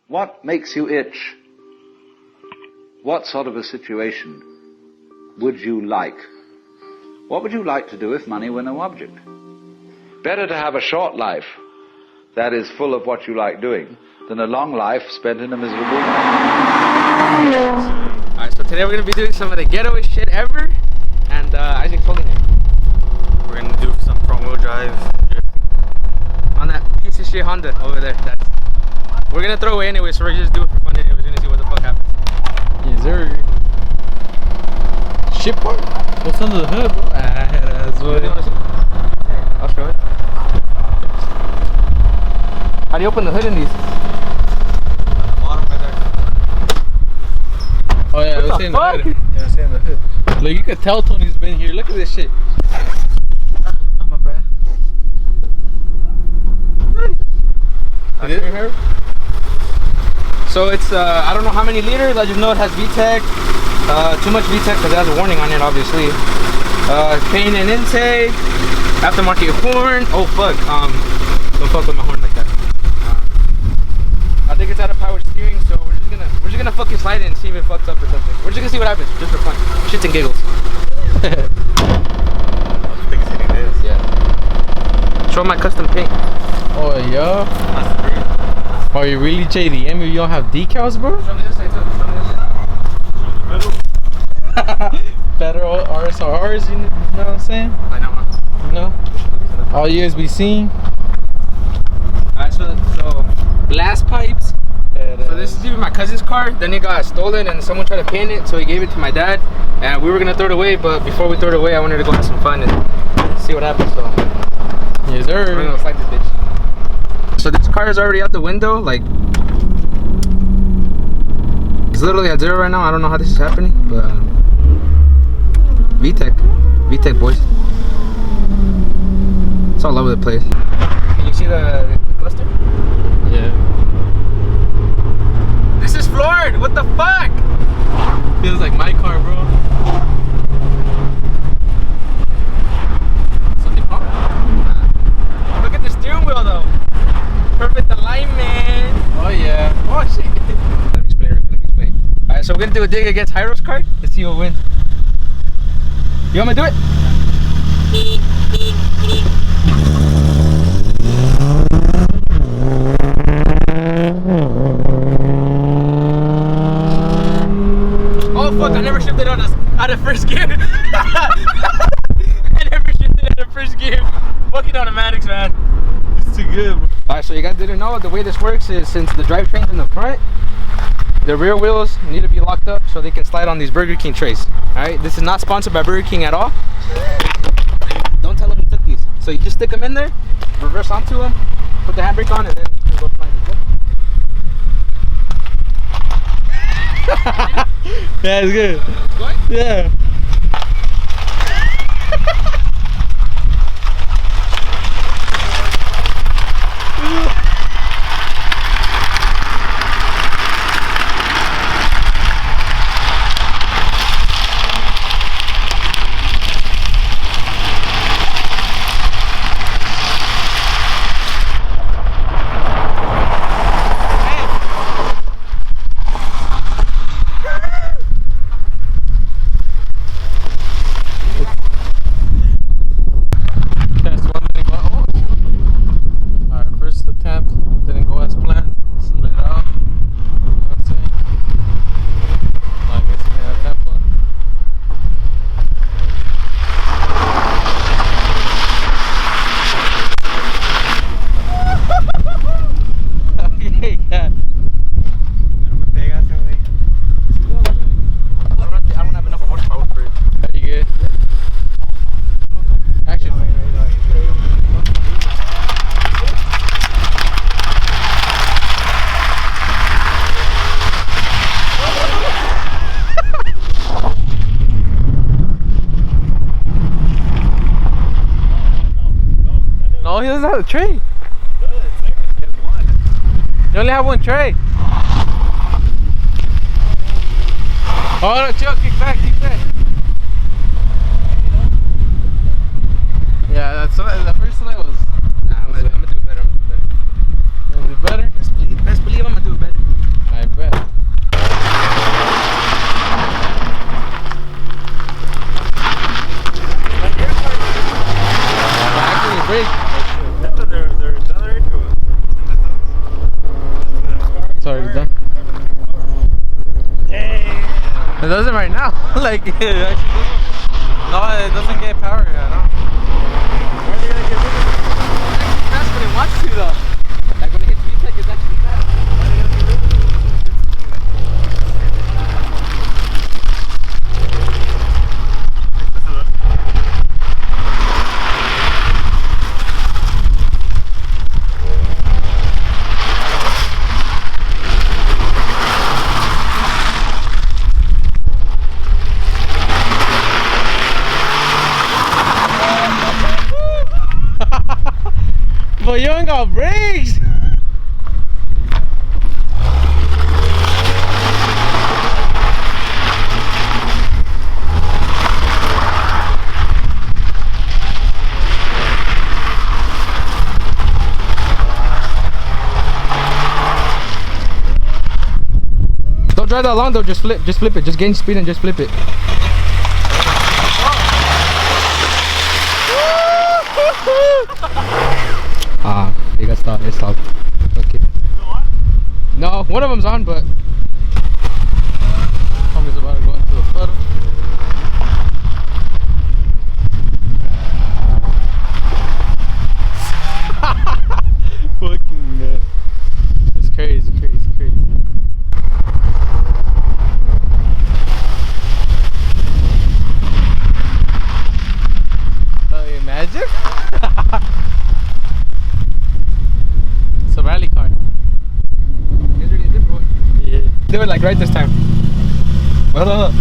What makes you itch? What sort of a situation would you like? What would you like to do if money were no object? Better to have a short life that is full of what you like doing than a long life spent in a miserable... Alright, so today we're going to be doing some of the ghettoest shit ever, and Isaac's holding it. We're going to do some front wheel drive on that piece of shit Honda over there. We're going to throw away anyway, so we're just do it for fun anyway. We're going to see what the fuck happens. Yes, sir. Shit part? What's under the hood, bro? That's what it is. I'll show it. How do you open the hood in these? bottom right there. Oh yeah, What the fuck? Yeah, I was saying the hood. Look, you can tell Tony's been here. Look at this shit. Oh my bad. So it's I don't know how many liters. I just know it has VTEC. Too much VTEC because it has a warning on it, obviously. Paint and intake. Aftermarket horn. Oh fuck. Don't fuck with my horn like that. I think it's out of power steering, so we're just gonna fucking slide it and see if it fucks up or something. We're just gonna see what happens, just for fun. Shits and giggles. I think it's hitting this. Yeah. Show my custom paint. Oh yeah. That's great. Are you really JDM if you don't have decals, bro? Show me this side too. Show me this side. Federal RSRs, you know what I'm saying? I know. No? All USB-C. Alright, so blast pipes. So this is even my cousin's car. Then it got stolen and someone tried to paint it, so he gave it to my dad. And we were gonna throw it away, but before we throw it away, I wanted to go have some fun and see what happens. So Yes, sir. we're gonna slide this bitch. So this car is already out the window. Like it's literally at 0 right now. I don't know how this is happening, but VTEC boys. It's all over the place. Can you see the cluster? Yeah. This is floored! What the fuck? Feels like my car, bro. Something wrong? Look at the steering wheel though. Perfect alignment. Oh yeah. Oh shit. Let me explain. Alright, so we're gonna do a dig against Hyro's car. Let's see who wins. You want me to do it? Oh fuck, I never shifted out of first gear. I never shifted out of first gear. Fucking automatics, man. It's too good, bro. Alright, so you guys didn't know, the way this works is since the drivetrain's in the front, the rear wheels need to be locked up so they can slide on these Burger King trays. Alright, this is not sponsored by Burger King at all. Don't tell them you took these. So you just stick them in there, reverse onto them, put the handbrake on, and then you can go slide it. Yeah, it's good. It's going? Yeah. No, he doesn't have a tray. No, it's there. He has one. You only have one tray. Oh no, chill, kick back. Yeah, that's what the first one was. Nah, I'm gonna do it better. You wanna do better? Best believe I'm gonna do it better. it's done. Damn. It doesn't right now. Like, it actually doesn't. No, it doesn't get power at all. Why are they gonna get rid of it? That's when it wants to, though. Like, when it hits VTEC, it's actually fast. Why are they gonna get rid of it? But you ain't got brakes. Don't drive that long though, just flip it. Just gain speed and just flip it. You got stopped, it's stopped. Okay. No, one of them's on, but Homie's about to go into a puddle. Fucking man. It's crazy. Oh, you imagine? It's a rally car. it's really a good boy. Yeah. Do it like right this time. What up?